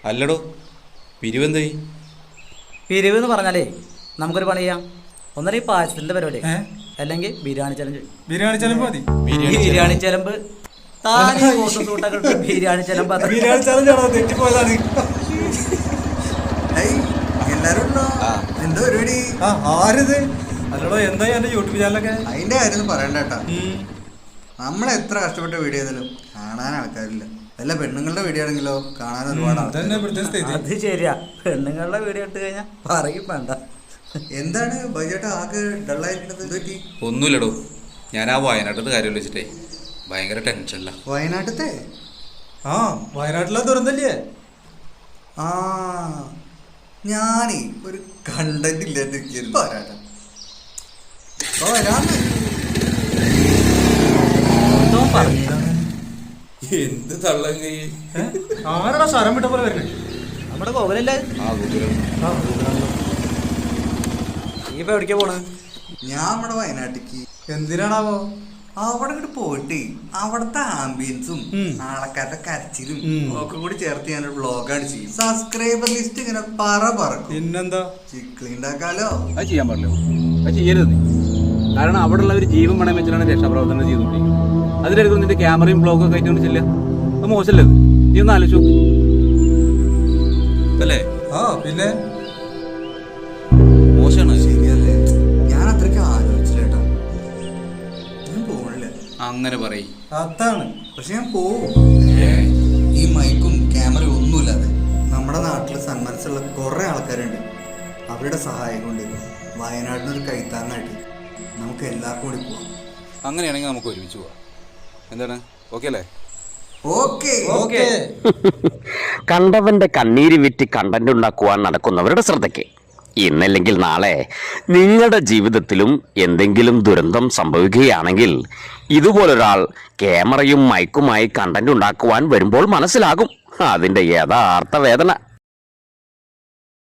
അല്ലടോ, പിരിവെന്തായി? പിരിവ് എന്ന് പറഞ്ഞാലേ നമുക്കൊരു പണി ചെയ്യാം. ഒന്നര ഈ പായസത്തിന്റെ പരിപാടി, അല്ലെങ്കിൽ ബിരിയാണി ചലഞ്ച്. ബിരിയാണി ചെലമ്പ് മതി. ബിരിയാണി ചെലമ്പ് ബിരിയാണി ചെലമ്പ്. ബിരിയാണി ചലഞ്ചാണോ? തെറ്റിപ്പോയതാണ്. എല്ലാരും ഉണ്ടോ? എന്താ പരിപാടി? ആരിത്? അല്ലടോ, എന്തായി എന്റെ യൂട്യൂബ് ചാനലൊക്കെ? അതിന്റെ കാര്യം പറയണ്ടേട്ടാ. നമ്മളെത്ര കഷ്ടപ്പെട്ട വീഡിയോ ചെയ്താലും കാണാൻ ആൾക്കാരില്ല. വല്ല പെണ്ണുങ്ങളുടെ വീഡിയോ ആണെങ്കിലോ കാണാൻ ഒരുപാട് ആൾക്കാർ. അത് ശരിയാ, പെണ്ണുങ്ങളുടെ വീഡിയോ ഇട്ട് കഴിഞ്ഞാൽ പറയും വേണ്ട. എന്താണ് ബൈജേട്ടാ ആകെ ഡള്ളായിരിക്കണത്? ഒന്നുമില്ലടോ, ഞാൻ ആ വയനാട്ടിലത്തെ കാര്യം വെച്ചിട്ടേ ഭയങ്കര ടെൻഷനില്ല. വയനാട്ടത്തെ? വയനാട്ടിലെ ദുരന്തല്ലേ? ഞാനേ ഒരു കണ്ടന്റ് ഇല്ലാണ്ടിരിക്കുന്നു. വരാട്ടാ എന്ത് തള്ളം കൈ? ആരാടാ സ്ഥലം വിട്ട പോലെ വരുന്നത്? നമ്മുടെ കോവലല്ലേ? ഇപ്പൊ എവിടേക്കാ പോണ്? ഞാൻ നമ്മുടെ വയനാട്ടിക്ക്. എന്തിനാണാവോ? അവിടെ ഇങ്ങോട്ട് പോയിട്ട് അവിടുത്തെ ആംബിയൻസും ആൾക്കാരുടെ കരച്ചിലും ഒക്കെ കൂടി ചേർത്ത് ഞാനൊരു വ്ളോഗാണ് ചെയ്യും. സബ്സ്ക്രൈബർ ലിസ്റ്റ് ഇങ്ങനെ പറക്കും. പിന്നെന്താ, ചിക്കിളി ഉണ്ടാക്കാലോ. അത് ചെയ്യാൻ പാടില്ല, അത് ചെയ്യരുത്. കാരണം അവിടെ ഉള്ളവർ ജീവൻ പണം വെച്ചിട്ടാണ് രക്ഷാപ്രവർത്തനം ചെയ്തുകൊണ്ടിരിക്കുന്നത്. അതിലെടുക്കും നിന്റെ ക്യാമറയും ബ്ലോഗും ഒക്കെ ആയിട്ട് ചെല്ലുക. അത് മോശമല്ലേ? നീ ഒന്ന് ആലോചിച്ചു അല്ലേ? പിന്നെ മോശമാണ്. ശരിയല്ലേ? ഞാൻ അത്രയ്ക്ക് ആലോചിച്ചില്ലേട്ടാ. ഞാൻ പോണില്ല. അങ്ങനെ പറയും. അതാണ്. പക്ഷെ ഞാൻ പോവും. ഈ മൈക്കും ക്യാമറയും ഒന്നുമില്ലാതെ നമ്മുടെ നാട്ടിൽ സന്മനസ്സുള്ള കുറെ ആൾക്കാരുണ്ട്. അവരുടെ സഹായം കൊണ്ട് വയനാടിനൊരു കൈത്താങ്ങായിട്ട് നമുക്ക് എല്ലാവർക്കും കൂടി പോവാം. അങ്ങനെയാണെങ്കിൽ നമുക്ക് ഒരുമിച്ച് പോവാം. എന്താണ്, ഓക്കെ അല്ലേ? ഓക്കെ. കണ്ടവന്റെ കണ്ണീര് വിറ്റ് കണ്ടന്റ് ഉണ്ടാക്കുവാൻ നടക്കുന്നവരുടെ ശ്രദ്ധയ്ക്ക്, ഇന്നല്ലെങ്കിൽ നാളെ നിങ്ങളുടെ ജീവിതത്തിലും എന്തെങ്കിലും ദുരന്തം സംഭവിക്കുകയാണെങ്കിൽ ഇതുപോലൊരാൾ ക്യാമറയും മൈക്കുമായി കണ്ടന്റ് ഉണ്ടാക്കുവാൻ വരുമ്പോൾ മനസ്സിലാകും അതിൻ്റെ യഥാർത്ഥ വേദന.